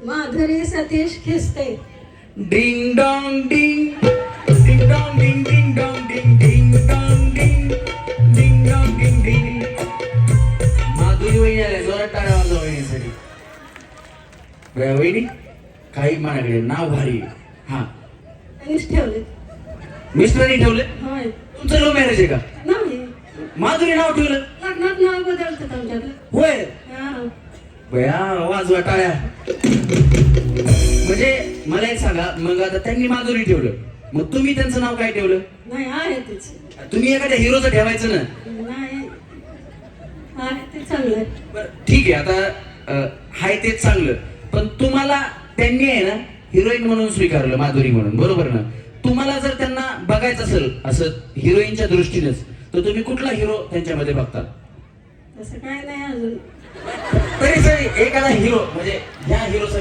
Madhuri Satish Khiste. Ding dong ding ding dong ding ding dong ding ding dong ding ding dong ding ding. Madhuri वहिनी आल्या, जोरात टाळ्या वाजवा वहिनीसाठी. बया वहिनी काही माझ्याकडे नाव भारी आहे. हा त्यांनीच ठेवले. मिस्टरांनी ठेवले. होय. तुमचं लव्ह मॅरेज आहे का? नाही, माधुरी नाव ठेवलं. लग्नात नाव बदलतात आमच्याकडे. होय. हा. बया वाजवा टाळ्या. म्हणजे मला एक सांगा, मग आता त्यांनी माधुरी ठेवलं, मग तुम्ही त्यांचं नाव काय ठेवलं? नाही, आहे तेच. तुम्ही एखाद्या हिरोचं ठेवायचं ना. नाही, आहे ते चांगलं आहे. बरं ठीक आहे, आता हाय तेच चांगलं, पण तुम्हाला त्यांनी आहे ना हिरोईन म्हणून स्वीकारलं, माधुरी म्हणून, बरोबर ना? तुम्हाला जर त्यांना बघायचं असेल असं हिरोईनच्या दृष्टीनेच, तर तुम्ही कुठला हिरो त्यांच्यामध्ये बघता? तसं काय नाही अजून. तरी एखादा हिरो म्हणजे ह्या हिरो